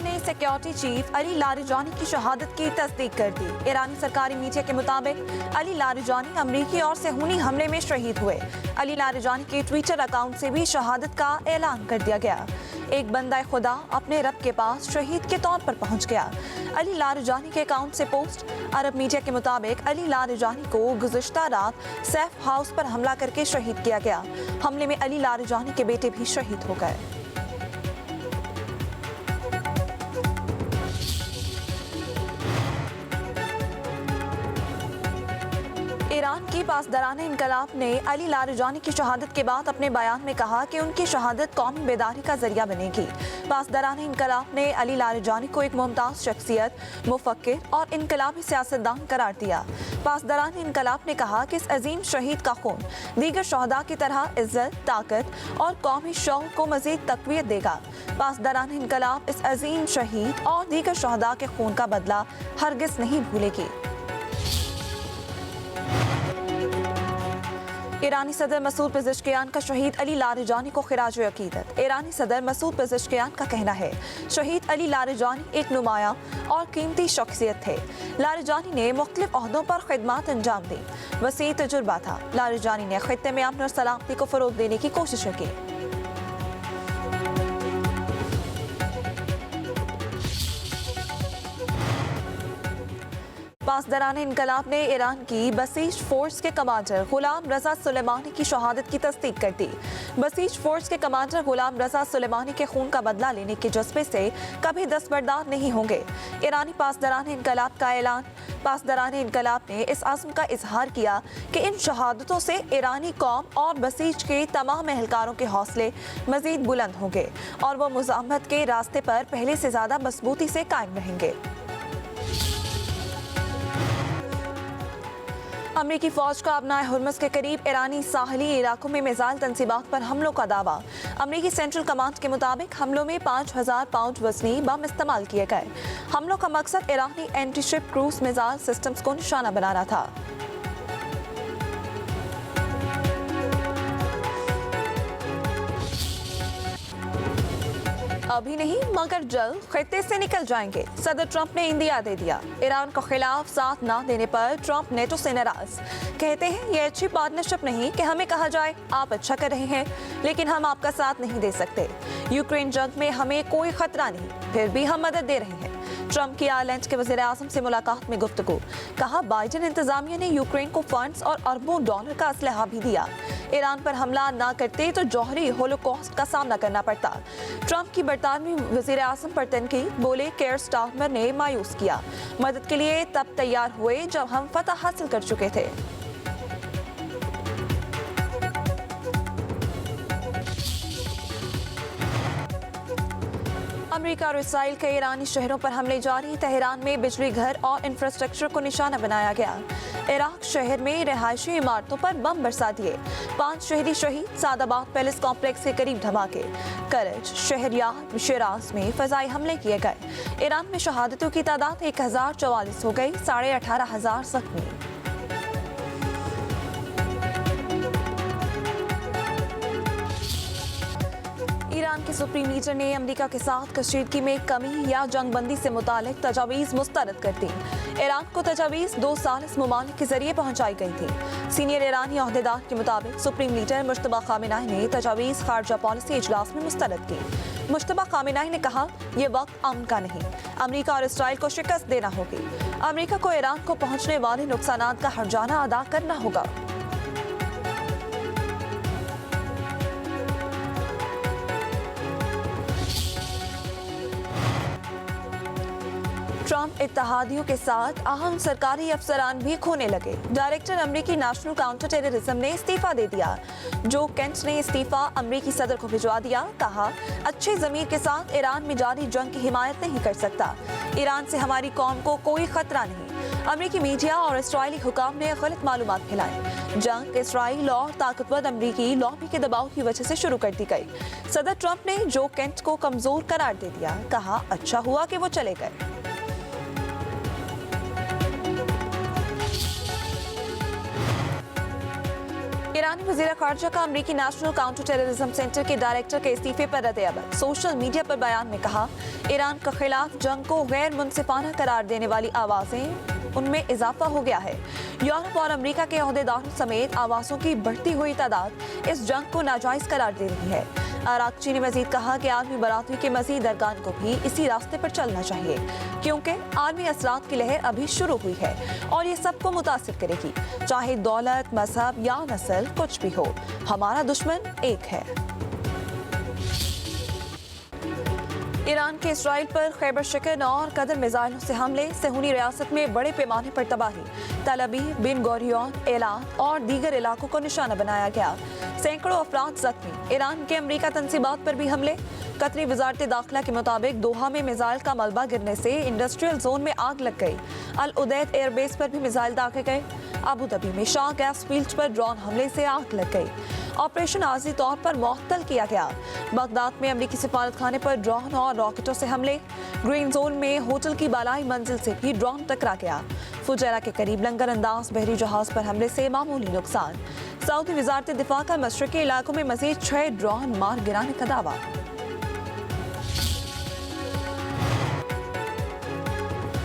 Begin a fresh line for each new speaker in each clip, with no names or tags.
Iran ने security chief Ali Larijani की शहादत की तस्दीक कर दी। ईरानी सरकारी मीडिया के मुताबिक अली लारिजानी अमरीकी और सेहूनी हमले में शहीद हुए। अली लारिजानी के ट्विटर अकाउंट से भी शहादत का ऐलान कर दिया गया। एक बंदा खुदा अपने रब के पास शहीद के तौर पर पहुंच गया। अली लारिजानी के अकाउंट से पोस्ट। अरब मीडिया के मुताबिक अली लारिजानी को गुज़िश्ता रात सैफ हाउस पर हमला करके शहीद किया गया। हमले में अली लारिजानी के बेटे भी शहीद हो गए। ईरान की पासदारान इनकलाब ने अली लारिजानी की शहादत के बाद अपने बयान में कहा कि उनकी शहादत कौमी बेदारी का जरिया बनेगी। पासदारान इनकलाब ने अली लारिजानी को एक मुमताज़ शख्सियत, मुफक्किर और इनकलाबी सियासतदान करार दिया। पासदारान इनकलाब ने कहा कि इस अजीम शहीद का खून दीगर शहदा की तरह इज्जत, ताकत और कौमी शौक़ को मज़ीद तक़वियत देगा। पासदारान इनकलाब इस अजीम शहीद और दीगर शहदा के खून का बदला हरगिज़ नहीं भूलेगी। ईरानी सदर मसूद पेज़ेश्कियान का शहीद अली लारिजानी को खिराज अकीदत। ईरानी सदर मसूद पेज़ेश्कियान का कहना है, शहीद अली लारिजानी एक नुमाया और कीमती शख्सियत थे। लारिजानी ने मुख्तलिफ ओहदों पर खिदमत अंजाम दी। वसी तजुर्बा था। लारिजानी ने खित्ते में अमन और सलामती को फ़रोग़ देने की कोशिश की। पासदारान इनकलाब ने ईरान की बसीज फोर्स के कमांडर गुलाम रजा सुलेमानी की शहादत की तस्दीक कर दी। बसीज फोर्स के कमांडर गुलाम रजा सुलेमानी के खून का बदला लेने के जज्बे से कभी दस्तबरदार नहीं होंगे। ईरानी पासदारान इनकलाब का ऐलान। पासदारान इनकलाब ने इस आज़म का इजहार किया कि इन शहादतों से ईरानी कौम और बसीज के तमाम एहलकारों के हौसले मज़ीद बुलंद होंगे और वो मुज़ाहमत के रास्ते पर पहले से ज़्यादा मजबूती से कायम रहेंगे। अमरीकी फौज का अपना हुर्मस के करीब ईरानी साहली इलाकों में मिसाइल तंसीबात पर हमलों का दावा। अमरीकी सेंट्रल कमांड के मुताबिक हमलों में 5000 पाउंड वजनी बम इस्तेमाल किए गए। हमलों का मकसद ईरानी anti ship cruise missile systems को निशाना बनाना था। अभी नहीं मगर जल्द खित्ते से निकल जाएंगे। सदर ट्रंप ने इंदिया दे दिया। ईरान को खिलाफ साथ न देने पर ट्रंप नेटो से नाराज। कहते हैं ये अच्छी पार्टनरशिप नहीं कि हमें कहा जाए आप अच्छा कर रहे हैं लेकिन हम आपका साथ नहीं दे सकते। यूक्रेन जंग में हमें कोई खतरा नहीं, फिर भी हम मदद दे रहे हैं। ट्रंप की आयरलैंड के वज़ीर आज़म से मुलाकात में गुफ्तगू। कहा बाइडेन इंतजामिया ने यूक्रेन को फंड्स और अरबों डॉलर का असलहा भी दिया। ईरान पर हमला ना करते तो जौहरी होलोकॉस्ट का सामना करना पड़ता। ट्रंप की बरतानवी वज़ीर आज़म पर तनकीद। बोले केयर स्टार्मर ने मायूस किया। मदद के लिए तब तैयार हुए जब हम फतह हासिल कर चुके थे। अमेरिका और इसराइल के ईरानी शहरों पर हमले जारी। तेहरान में बिजली घर और इंफ्रास्ट्रक्चर को निशाना बनाया गया। इराक शहर में रिहायशी इमारतों पर बम बरसा दिए। 5 शहरी शहीद। सादाबाद पैलेस कॉम्प्लेक्स के करीब धमाके। करज, शहरयार, शिराज में फजाई हमले किए गए। ईरान में शहादतों की तादाद 1044 हो गई। 18,500 जख्मी। ईरान के सुप्रीम लीडर ने अमेरिका के साथ कशीदगी में कमी या जंगबंदी से मुतालिक तजावीज़ मुस्तरद कर दी। ईरान को तजावीज़ 2 सालिस ममालिक के जरिए पहुंचाई गई थी। सीनियर ईरानी अहदेदार के मुताबिक सुप्रीम लीडर मुश्तबा खामेनाई ने तजावीज़ खारजा पॉलिसी इजलास में मुस्तरद की। मुश्तबा खामेनाई ने कहा यह वक्त अमन का नहीं, अमेरिका और इसराइल को शिकस्त देना होगी। अमेरिका को ईरान को पहुंचने वाले नुकसानात का हर्जाना अदा करना होगा। ट्रंप इत्तेहादियों के साथ अहम सरकारी अफसरान भी खोने लगे। डायरेक्टर अमरीकी नेशनल काउंटर टेररिज्म ने इस्तीफा दे दिया। जो केंट ने इस्तीफा अमरीकी सदर को भिजवा दिया। कहा अच्छे ज़मीर के साथ ईरान में जारी जंग की हिमायत नहीं कर सकता। ईरान से हमारी कौम को कोई खतरा नहीं। अमरीकी मीडिया और इसराइली हुकाम ने गलत मालूमात फैलाई। जंग इसराइल और ताकतवर अमरीकी लॉबी के दबाव की वजह से शुरू कर दी गई। सदर ट्रंप ने जो केंट को कमजोर करार दे दिया। कहा अच्छा हुआ कि वो चले गए। ईरानी वज़ीर ख़ारजा का अमरीकी नेशनल काउंटर टेररिज्म सेंटर के डायरेक्टर के इस्तीफे पर रद्द-ए-अमल। सोशल मीडिया पर बयान में कहा, ईरान के खिलाफ जंग को गैर मुनसिफाना करार देने वाली आवाज़ें उनमें इजाफा हो गया है। यूरोप और अमेरिका के ओहदेदारों समेत आवाज़ों की बढ़ती हुई तादाद इस जंग को नाजायज़ करार दे रही है। अरागची ने मजीद कहा कि आलमी बरादरी के मजीद अरकान को भी इसी रास्ते पर चलना चाहिए, क्योंकि आलमी असरात की लहर अभी शुरू हुई है और ये सबको मुतासिर करेगी, चाहे दौलत, मजहब या नस्ल कुछ भी हो। हमारा दुश्मन एक है। ईरान के इसराइल पर खैबर शिकन और कदर मिसाइलों से हमले, सहूनी रियासत में बड़े पैमाने पर तबाही, तल अवीव, बिन गोरियन, एलात और दीगर इलाकों को निशाना बनाया गया। सैकड़ों अफराद जख्मी। ईरान के अमरीका तंसीबात पर भी हमले। कतरी वजारत दाखिला के मुताबिक दोहा में मिसाइल का मलबा गिरने से इंडस्ट्रियल जोन में आग लग गई। अल उदैद एयरबेस पर भी मिसाइल दागे गए। अबू धाबी में शाह गैस फील्ड पर ड्रोन हमले से आग लग गई। ऑपरेशन आर्जी तौर पर मुअत्तल किया गया। बगदाद में अमरीकी सिफारत खाने पर ड्रोन और रॉकेटों से हमले। ग्रीन जोन में होटल की बालाई मंजिल से भी ड्रोन टकरा गया। फुजैरा के करीब लंगर अंदाज बहरी जहाज पर हमले से मामूली नुकसान। सऊदी वजारत दिफा का मशरकी इलाकों में मजीद 6 ड्रोन मार गिराने का दावा।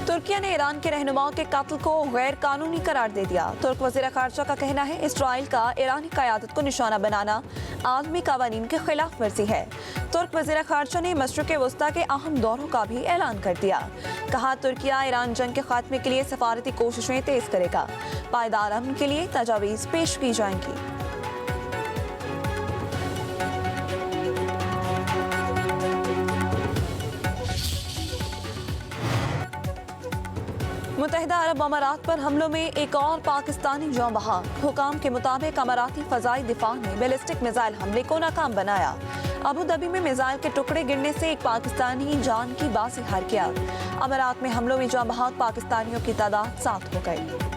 तुर्किया ने ईरान के रहनुमाओं के कत्ल को गैर कानूनी करार दे दिया। तुर्क वज़ीर ख़ारजा का कहना है, इसराइल का ईरानी क़यादत को निशाना बनाना आलमी कानून के खिलाफ वर्जी है। तुर्क वज़ीर ख़ारजा ने मशरिक़ वस्ता के अहम दौरों का भी ऐलान कर दिया। कहा, तुर्किया ईरान जंग के खात्मे के लिए सफारती कोशिशें तेज करेगा। पायदार अमन के लिए तजावीज़ पेश की जाएंगी। मुत्तहिदा अरब अमारात पर हमलों में एक और पाकिस्तानी जाँ बहाक। हुकाम के मुताबिक अमाराती फ़ज़ाई दिफा ने बैलिस्टिक मिसाइल हमले को नाकाम बनाया। अबू धाबी में मिसाइल के टुकड़े गिरने से एक पाकिस्तानी जान की बाजी हार गया। अमारात में हमलों में जाँ बहाक पाकिस्तानियों की तादाद 7 हो गई।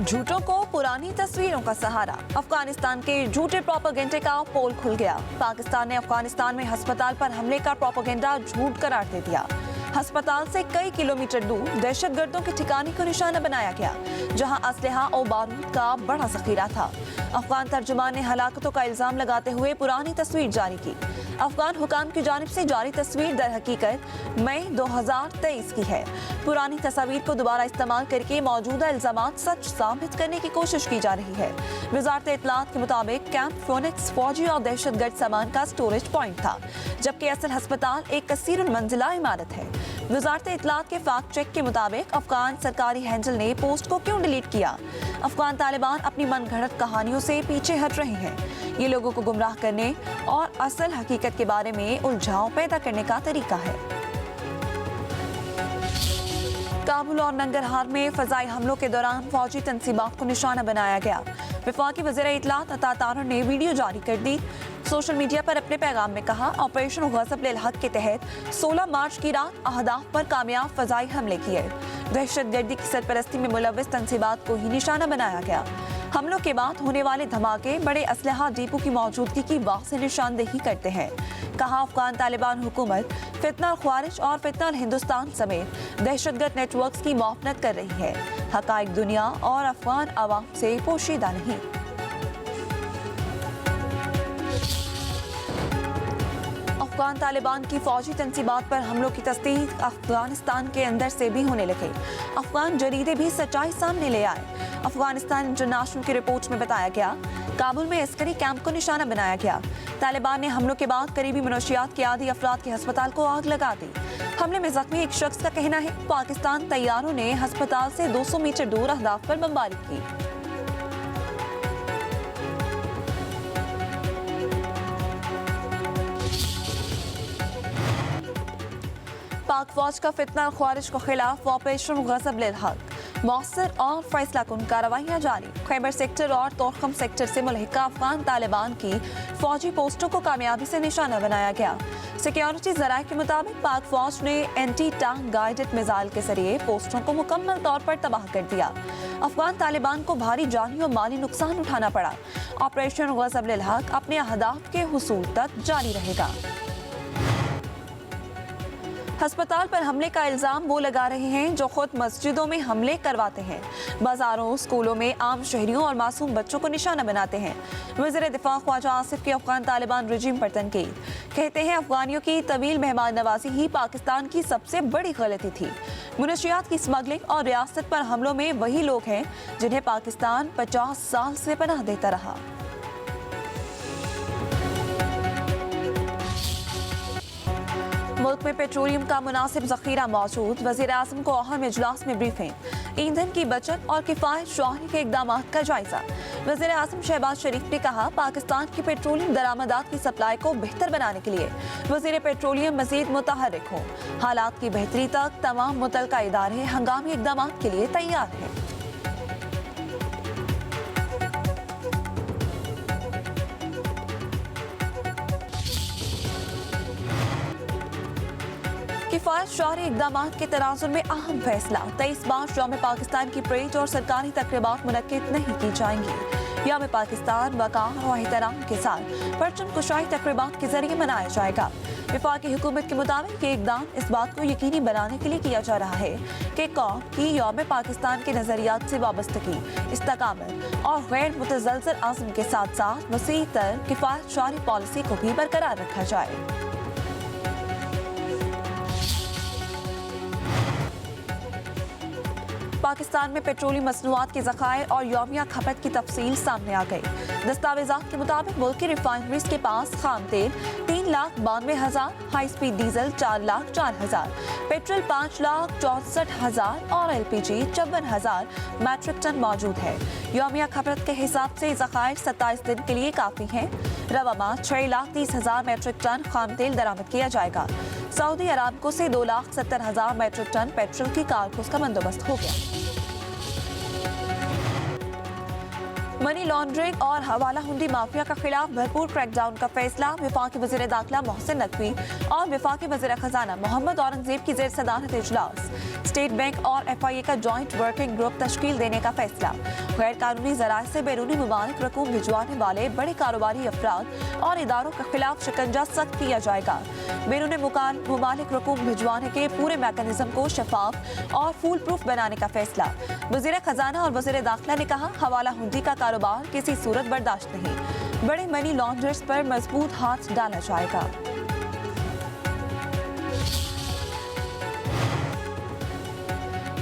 झूठों को पुरानी तस्वीरों का सहारा। अफगानिस्तान के झूठे प्रोपेगेंडे का पोल खुल गया। पाकिस्तान ने अफगानिस्तान में अस्पताल पर हमले का प्रोपेगेंडा झूठ करार दे दिया। अस्पताल से कई किलोमीटर दूर दहशतगर्दों के ठिकाने को निशाना बनाया गया, जहां असलहा और बारूद का बड़ा जखीरा था। अफगान तर्जुमान ने हलाकतों का इल्जाम लगाते हुए पुरानी तस्वीर जारी की। अफगान हुकाम की जानिब से जारी तस्वीर दर हकीकत मई 2023 की है। पुरानी तस्वीर को दोबारा इस्तेमाल करके मौजूदा इल्जामात सच साबित करने की कोशिश की जा रही है। वजारत इत्तलात के मुताबिक कैंप फोनिक्स फौजी और दहशतगर्द सामान का स्टोरेज पॉइंट था, जबकि असल अस्पताल एक कसीर मंजिला इमारत है। वजारत इत्तलात के फैक्ट चेक के मुताबिक अफगान सरकारी हैंडल ने पोस्ट को क्यों डिलीट किया? अफगान तालिबान अपनी मनगढ़ंत कहानियों से पीछे हट रहे हैं। ये लोगों को गुमराह करने और असल हकीकत के बारे में उलझाव पैदा करने का तरीका है। काबुल और नंगरहार में फजाई हमलों के दौरान फौजी तंसीबात को निशाना बनाया गया। वफाकी वज़ीर इत्तलात अता तारर ने वीडियो जारी कर दी। सोशल मीडिया पर अपने पैगाम में कहा, ऑपरेशन गज़ब लिल हक के तहत 16 मार्च की रात अहदाफ पर कामयाब फजाई हमले किए। दहशतगर्दी की सरपरस्ती में मुलव्वस तंसीबात को ही निशाना बनाया गया। हमलों के बाद होने वाले धमाके बड़े असलहा डिपो की मौजूदगी की वाज़ेह निशानदेही करते हैं। कहा, अफगान तालिबान हुकूमत फितना ख्वारिज और फितना हिंदुस्तान समेत दहशतगर्द नेटवर्क्स की मुआवनत कर रही है। हकाइक दुनिया और अफगान अवाम से पोशीदा नहीं। अफगान तालिबान की फौजी तंसीबात पर हमलों की तस्दीक अफगानिस्तान के अंदर से भी होने लगे। अफगान जरीदे भी सच्चाई सामने ले आए। अफगानिस्तान इंटरनेशनल की रिपोर्ट में बताया गया, काबुल में अस्करी कैंप को निशाना बनाया गया। तालिबान ने हमलों के बाद करीबी मनशियात के आदी अफराद के अस्पताल को आग लगा दी। हमले में जख्मी एक शख्स का कहना है, पाकिस्तान तैयारों ने अस्पताल से 200 मीटर दूर अहदाफ पर बमबारी की। पाक फौज का फितना ख्वारिज के खिलाफ ऑपरेशन गज़ब लिल हक मौसर और फैसला कुन कार्रवाइयाँ जारी। खैबर सेक्टर और तोरखम सेक्टर से मुल्हिका अफगान तालिबान की फौजी पोस्टों को कामयाबी से निशाना बनाया गया। सिक्योरिटी ज़राए के मुताबिक पाक फौज ने एंटी टैंक गाइडेड मिसाइल के जरिए पोस्टों को मुकम्मल तौर पर तबाह कर दिया। अफगान तालिबान को भारी जानी और माली नुकसान उठाना पड़ा। ऑपरेशन गज़ब लिल हक अपने अहदाफ के हुसूल तक जारी रहेगा। अस्पताल पर हमले का इल्जाम वो लगा रहे हैं जो खुद मस्जिदों में हमले करवाते हैं, बाजारों, स्कूलों में आम शहरियों और मासूम बच्चों को निशाना बनाते हैं। वज़ीर दिफा ख्वाजा आसिफ की अफगान तालिबान रजीम पर तनकीद, कहते हैं अफगानियों की तवील मेहमान नवाजी ही पाकिस्तान की सबसे बड़ी गलती थी। मुनशियात की स्मगलिंग और रियासत पर हमलों में वही लोग हैं जिन्हें पाकिस्तान 50 साल से पनाह देता रहा। मुल्क में पेट्रोलियम का मुनासिब जखीरा मौजूद, वज़ीर आज़म को अहम इजलास में ब्रीफिंग, ईंधन की बचत और किफायत शुआरी के इकदाम का जायजा। वज़ीर आज़म शहबाज शरीफ ने कहा, पाकिस्तान की पेट्रोलियम दरामदात की सप्लाई को बेहतर बनाने के लिए वज़ीर पेट्रोलियम मजीद मुतहर्रिक हों। हालात की बेहतरी तक तमाम मुतलका इदारे हंगामी इकदाम के लिए तैयार हैं। किफायत शुआरी इकदाम के तनाजुर में अहम फैसला, 23 मार्च यौम पाकिस्तान की परेड और सरकारी तकरीबात मुनक्किद नहीं की जाएंगी। यौम पाकिस्तान वक़ार और एहतराम के साथ परचम कुशाई तकरीबात के जरिए मनाया जाएगा। वफाकी हुकूमत के मुताबिक ये इकदाम इस बात को यकीनी बनाने के लिए किया जा रहा है कि कौम की यौम पाकिस्तान के नजरियात से वाबस्तगी, इस्तकामत और गैर मुतज़लज़ल आज़म के साथ साथ वसीह तर किफायत शुआरी पॉलिसी को भी बरकरार रखा जाए। पाकिस्तान में पेट्रोलियम मसनूआत के ज़खायर और यौमिया खपत की तफसील सामने आ गई। दस्तावेज़ात के मुताबिक मुल्क की रिफाइनरीज के पास खाम तेल 3,92,000, हाई स्पीड डीजल 4,04,000, पेट्रोल 5,64,000 और LPG 54,000 मैट्रिक टन मौजूद है। यौमिया खपत के हिसाब से ज़खायर 27 दिन के लिए काफ़ी हैं। रवा माह 6,30,000 मैट्रिक टन खाम तेल दरामद किया जाएगा। सऊदी अरामको से 2,70,000 मैट्रिक टन पेट्रोल की कारतूस का बंदोबस्त हो गया। मनी लॉन्ड्रिंग और हवाला हुंडी माफिया के खिलाफ भरपूर क्रैकडाउन का फैसला, वफाकी वज़ीर दाखिला मोहसिन नकवी और वफाकी वज़ीर खजाना मोहम्मद औरंगजेब की जेर सदारत इजलास। स्टेट बैंक और FIA का जॉइंट वर्किंग ग्रुप तश्कील देने का फैसला। गैर कानूनी ज़राए से बैरूनी मुमालिक रकूम भिजवाने वाले बड़े कारोबारी अफराद और इदारों के खिलाफ शिकंजा सख्त किया जाएगा। बैरूनी मुमालिक रकूम भिजवाने के पूरे मैकेनिज्म को शफाफ और फूल प्रूफ बनाने का फैसला। वज़ीर खजाना और वज़ीर दाखिला ने कहा, हवाला हुंडी का कारोबार किसी सूरत बर्दाश्त नहीं। बड़े मनी लॉन्ड्रर्स पर मजबूत हाथ डाला जाएगा।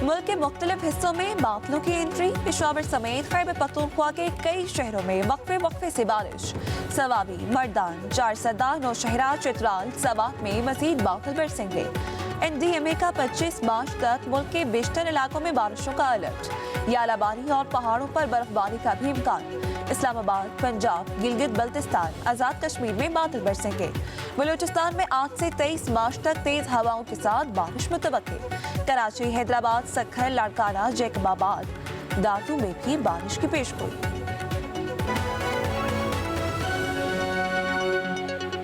मुल्क के मुख्तलिफ हिस्सों में बादलों की एंट्री, पेशावर समेत खैबर पख्तूनख्वा के कई शहरों में वक्फे से बारिश। सवाबी, मर्दान, चारसदा, नौशहरा, चित्राल, सवात में मजीद बादल बरसेंगे। NDMA का 25 मार्च तक मुल्क के बेशतर इलाकों में बारिशों का अलर्ट। यालाबारी और पहाड़ों पर बर्फबारी का भी इम्कान। इस्लामाबाद, पंजाब, गिलगित बल्तिस्तान, आज़ाद कश्मीर में बादल बरसेंगे। बलूचिस्तान में आज से 23 मार्च तक तेज हवाओं के साथ बारिश मुतवक्किल। कराची, हैदराबाद, सक्खर, लाड़काना, जैकबाबाद, दातू में भी बारिश की पेशगोई।